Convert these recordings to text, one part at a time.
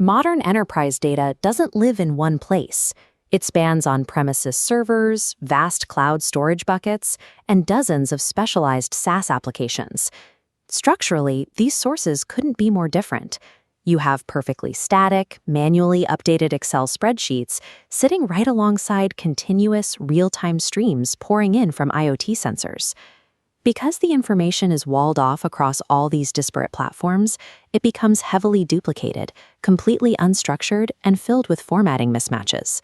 Modern enterprise data doesn't live in one place. It spans on-premises servers, vast cloud storage buckets, and dozens of specialized SaaS applications. Structurally, these sources couldn't be more different. You have perfectly static, manually updated Excel spreadsheets sitting right alongside continuous, real-time streams pouring in from IoT sensors. Because the information is walled off across all these disparate platforms, it becomes heavily duplicated, completely unstructured, and filled with formatting mismatches.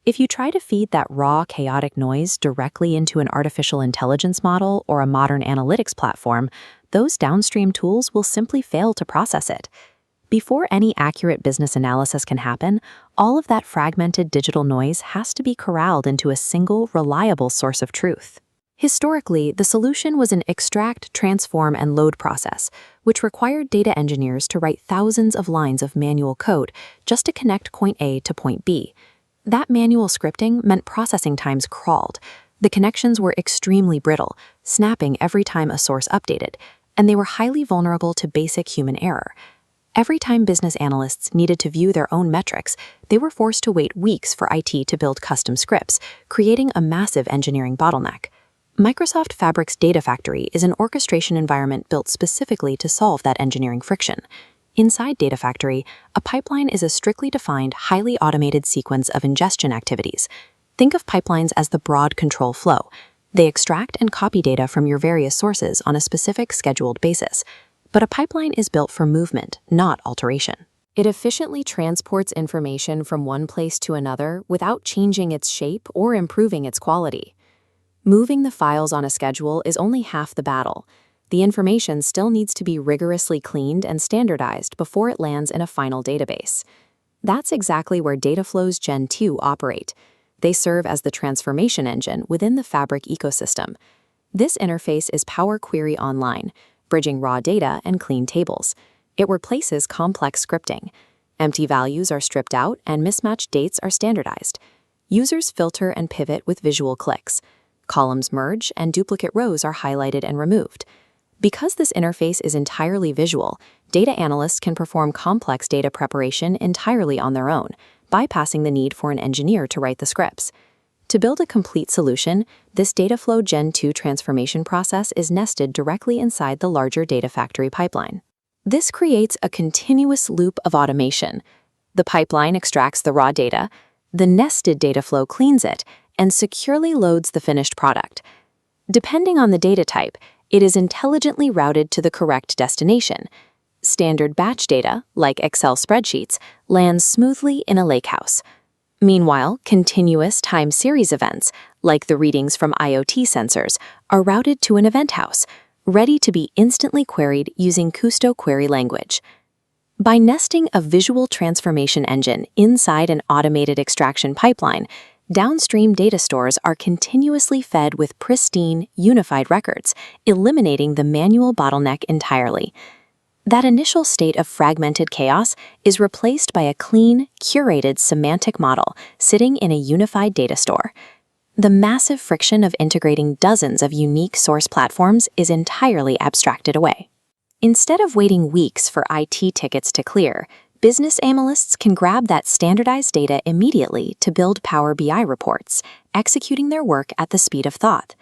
If you try to feed that raw, chaotic noise directly into an artificial intelligence model or a modern analytics platform, those downstream tools will simply fail to process it. Before any accurate business analysis can happen, all of that fragmented digital noise has to be corralled into a single, reliable source of truth. Historically, the solution was an extract, transform, and load process, which required data engineers to write thousands of lines of manual code just to connect point A to point B. That manual scripting meant processing times crawled. The connections were extremely brittle, snapping every time a source updated, and they were highly vulnerable to basic human error. Every time business analysts needed to view their own metrics, they were forced to wait weeks for IT to build custom scripts, creating a massive engineering bottleneck. Microsoft Fabric's Data Factory is an orchestration environment built specifically to solve that engineering friction. Inside Data Factory, a pipeline is a strictly defined, highly automated sequence of ingestion activities. Think of pipelines as the broad control flow. They extract and copy data from your various sources on a specific scheduled basis. But a pipeline is built for movement, not alteration. It efficiently transports information from one place to another without changing its shape or improving its quality. Moving the files on a schedule is only half the battle. The information still needs to be rigorously cleaned and standardized before it lands in a final database. That's exactly where Dataflows Gen2 operate. They serve as the transformation engine within the Fabric ecosystem. This interface is Power Query Online, bridging raw data and clean tables. It replaces complex scripting. Empty values are stripped out and mismatched dates are standardized. Users filter and pivot with visual clicks. Columns merge and duplicate rows are highlighted and removed. Because this interface is entirely visual, data analysts can perform complex data preparation entirely on their own, bypassing the need for an engineer to write the scripts. To build a complete solution, this Dataflow Gen2 transformation process is nested directly inside the larger Data Factory pipeline. This creates a continuous loop of automation. The pipeline extracts the raw data, the nested data flow cleans it, and securely loads the finished product. Depending on the data type, it is intelligently routed to the correct destination. Standard batch data, like Excel spreadsheets, lands smoothly in a lakehouse. Meanwhile, continuous time series events, like the readings from IoT sensors, are routed to an event house, ready to be instantly queried using Kusto query language. By nesting a visual transformation engine inside an automated extraction pipeline, downstream data stores are continuously fed with pristine, unified records, eliminating the manual bottleneck entirely. That initial state of fragmented chaos is replaced by a clean, curated semantic model sitting in a unified data store. The massive friction of integrating dozens of unique source platforms is entirely abstracted away. Instead of waiting weeks for IT tickets to clear, business analysts can grab that standardized data immediately to build Power BI reports, executing their work at the speed of thought.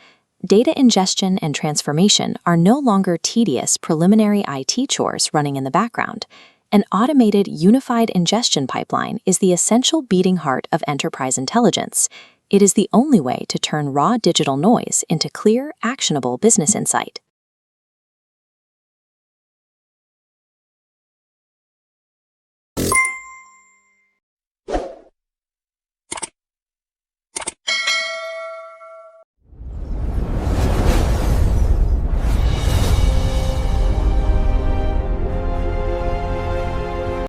Data ingestion and transformation are no longer tedious preliminary IT chores running in the background. An automated, unified ingestion pipeline is the essential beating heart of enterprise intelligence. It is the only way to turn raw digital noise into clear, actionable business insight.